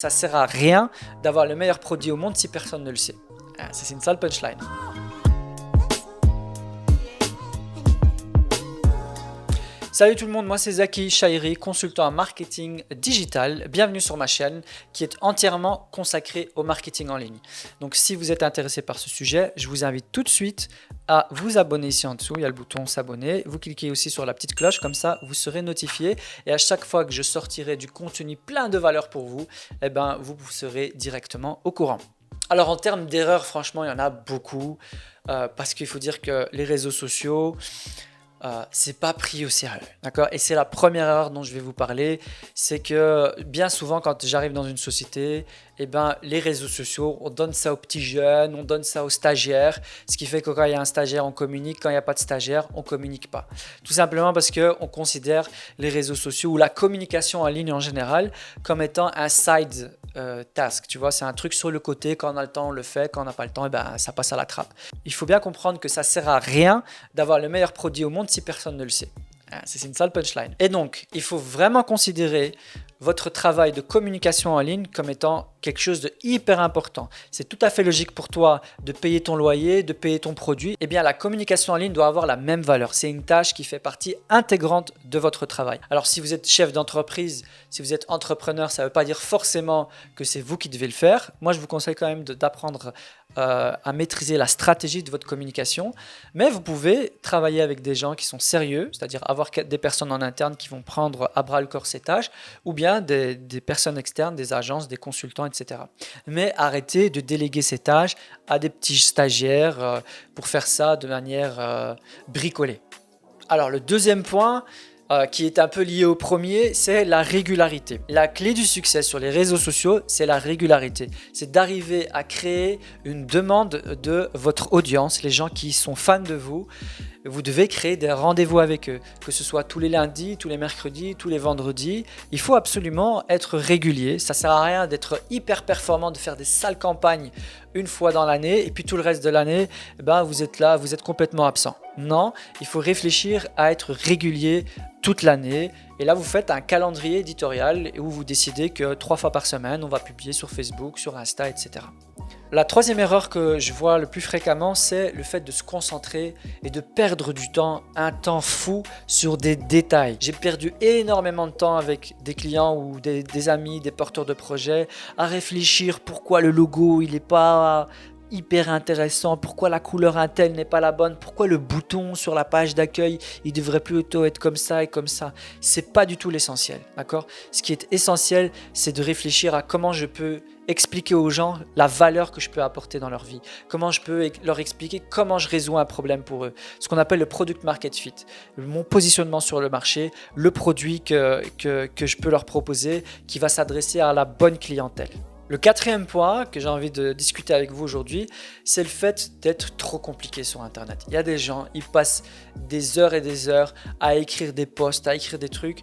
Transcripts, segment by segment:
Ça sert à rien d'avoir le meilleur produit au monde si personne ne le sait. C'est une sale punchline. Salut tout le monde, moi c'est Zaki Chahiri, consultant en marketing digital. Bienvenue sur ma chaîne qui est entièrement consacrée au marketing en ligne. Donc si vous êtes intéressé par ce sujet, je vous invite tout de suite à vous abonner ici en dessous. Il y a le bouton s'abonner. Vous cliquez aussi sur la petite cloche, comme ça vous serez notifié. Et à chaque fois que je sortirai du contenu plein de valeur pour vous, vous serez directement au courant. Alors en termes d'erreurs, franchement, il y en a beaucoup parce qu'il faut dire que les réseaux sociaux, c'est pas pris au sérieux, d'accord? Et c'est la première erreur dont je vais vous parler, c'est que bien souvent quand j'arrive dans une société, les réseaux sociaux, on donne ça aux petits jeunes, on donne ça aux stagiaires, ce qui fait que quand il y a un stagiaire, on communique, quand il n'y a pas de stagiaire, on communique pas. Tout simplement parce qu'on considère les réseaux sociaux ou la communication en ligne en général comme étant un side task, tu vois, c'est un truc sur le côté, quand on a le temps, on le fait, quand on n'a pas le temps, ça passe à la trappe. Il faut bien comprendre que ça sert à rien d'avoir le meilleur produit au monde si personne ne le sait. C'est une sale punchline. Et donc, il faut vraiment considérer votre travail de communication en ligne comme étant quelque chose de hyper important. C'est tout à fait logique pour toi de payer ton loyer, de payer ton produit. Eh bien, la communication en ligne doit avoir la même valeur. C'est une tâche qui fait partie intégrante de votre travail. Alors, si vous êtes chef d'entreprise, si vous êtes entrepreneur, ça ne veut pas dire forcément que c'est vous qui devez le faire. Moi, je vous conseille quand même d'apprendre à maîtriser la stratégie de votre communication. Mais vous pouvez travailler avec des gens qui sont sérieux, c'est-à-dire avoir des personnes en interne qui vont prendre à bras le corps ces tâches, ou bien des personnes externes, des agences, des consultants, etc. Mais arrêtez de déléguer ces tâches à des petits stagiaires pour faire ça de manière bricolée. Alors le deuxième point, qui est un peu lié au premier, c'est la régularité. La clé du succès sur les réseaux sociaux, c'est la régularité. C'est d'arriver à créer une demande de votre audience, les gens qui sont fans de vous. Vous devez créer des rendez-vous avec eux, que ce soit tous les lundis, tous les mercredis, tous les vendredis. Il faut absolument être régulier. Ça ne sert à rien d'être hyper performant, de faire des sales campagnes une fois dans l'année et puis tout le reste de l'année, vous êtes là, vous êtes complètement absent. Non, il faut réfléchir à être régulier toute l'année. Et là, vous faites un calendrier éditorial où vous décidez que 3 fois par semaine, on va publier sur Facebook, sur Insta, etc. La troisième erreur que je vois le plus fréquemment, c'est le fait de se concentrer et de perdre du temps, un temps fou sur des détails. J'ai perdu énormément de temps avec des clients ou des amis, des porteurs de projets, à réfléchir pourquoi le logo il n'est pas hyper intéressant, pourquoi la couleur Intel n'est pas la bonne, pourquoi le bouton sur la page d'accueil il devrait plutôt être comme ça et comme ça. C'est pas du tout l'essentiel, d'accord? Ce qui est essentiel, c'est de réfléchir à comment je peux expliquer aux gens la valeur que je peux apporter dans leur vie, comment je peux leur expliquer comment je résous un problème pour eux, ce qu'on appelle le product market fit, mon positionnement sur le marché, le produit que je peux leur proposer qui va s'adresser à la bonne clientèle. Le quatrième point que j'ai envie de discuter avec vous aujourd'hui, c'est le fait d'être trop compliqué sur Internet. Il y a des gens, ils passent des heures et des heures à écrire des posts, à écrire des trucs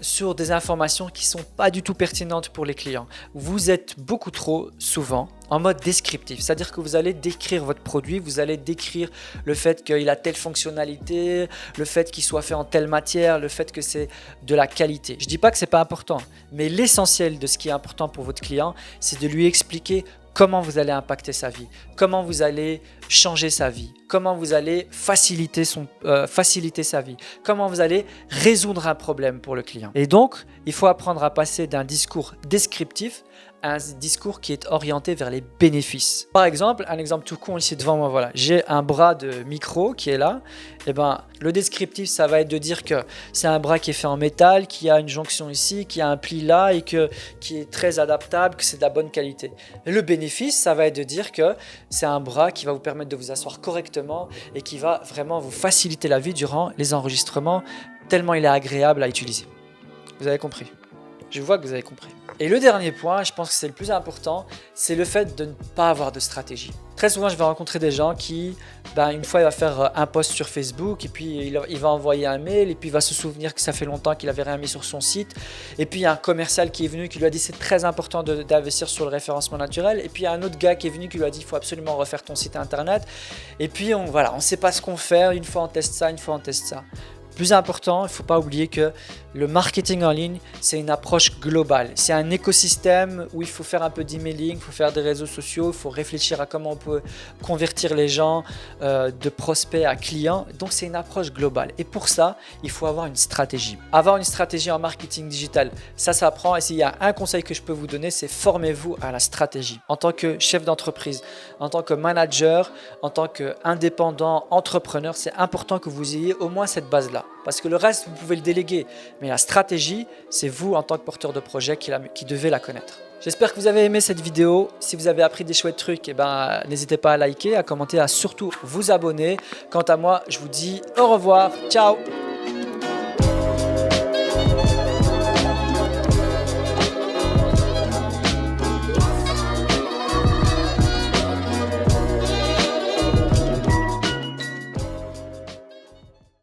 sur des informations qui ne sont pas du tout pertinentes pour les clients. Vous êtes beaucoup trop souvent en mode descriptif, c'est-à-dire que vous allez décrire votre produit, vous allez décrire le fait qu'il a telle fonctionnalité, le fait qu'il soit fait en telle matière, le fait que c'est de la qualité. Je ne dis pas que ce n'est pas important, mais l'essentiel de ce qui est important pour votre client, c'est de lui expliquer comment vous allez impacter sa vie, comment vous allez changer sa vie, comment vous allez faciliter sa vie, comment vous allez résoudre un problème pour le client. Et donc, il faut apprendre à passer d'un discours descriptif à un discours qui est orienté vers les bénéfices. Par exemple, un exemple tout con ici devant moi, voilà, j'ai un bras de micro qui est là. Le descriptif, ça va être de dire que c'est un bras qui est fait en métal, qui a une jonction ici, qui a un pli là et qui est très adaptable, que c'est de la bonne qualité. Et le bénéfice, ça va être de dire que c'est un bras qui va vous permettre de vous asseoir correctement et qui va vraiment vous faciliter la vie durant les enregistrements, tellement il est agréable à utiliser. Vous avez compris? Je vois que vous avez compris. Et le dernier point, je pense que c'est le plus important, c'est le fait de ne pas avoir de stratégie. Très souvent, je vais rencontrer des gens qui, une fois, il va faire un post sur Facebook et puis il va envoyer un mail et puis il va se souvenir que ça fait longtemps qu'il n'avait rien mis sur son site. Et puis, il y a un commercial qui est venu qui lui a dit c'est très important d'investir sur le référencement naturel. Et puis, il y a un autre gars qui est venu qui lui a dit il faut absolument refaire ton site internet. Et puis, on ne sait pas ce qu'on fait. Une fois, on teste ça, une fois, on teste ça. Plus important, il ne faut pas oublier que Le marketing en ligne, c'est une approche globale. C'est un écosystème où il faut faire un peu d'emailing, il faut faire des réseaux sociaux, il faut réfléchir à comment on peut convertir les gens de prospects à clients. Donc, c'est une approche globale. Et pour ça, il faut avoir une stratégie. Avoir une stratégie en marketing digital, ça s'apprend. Et s'il y a un conseil que je peux vous donner, c'est formez-vous à la stratégie. En tant que chef d'entreprise, en tant que manager, en tant qu'indépendant, entrepreneur, c'est important que vous ayez au moins cette base-là. Parce que le reste, vous pouvez le déléguer. Mais la stratégie, c'est vous en tant que porteur de projet qui devez la connaître. J'espère que vous avez aimé cette vidéo. Si vous avez appris des chouettes trucs, n'hésitez pas à liker, à commenter, à surtout vous abonner. Quant à moi, je vous dis au revoir. Ciao!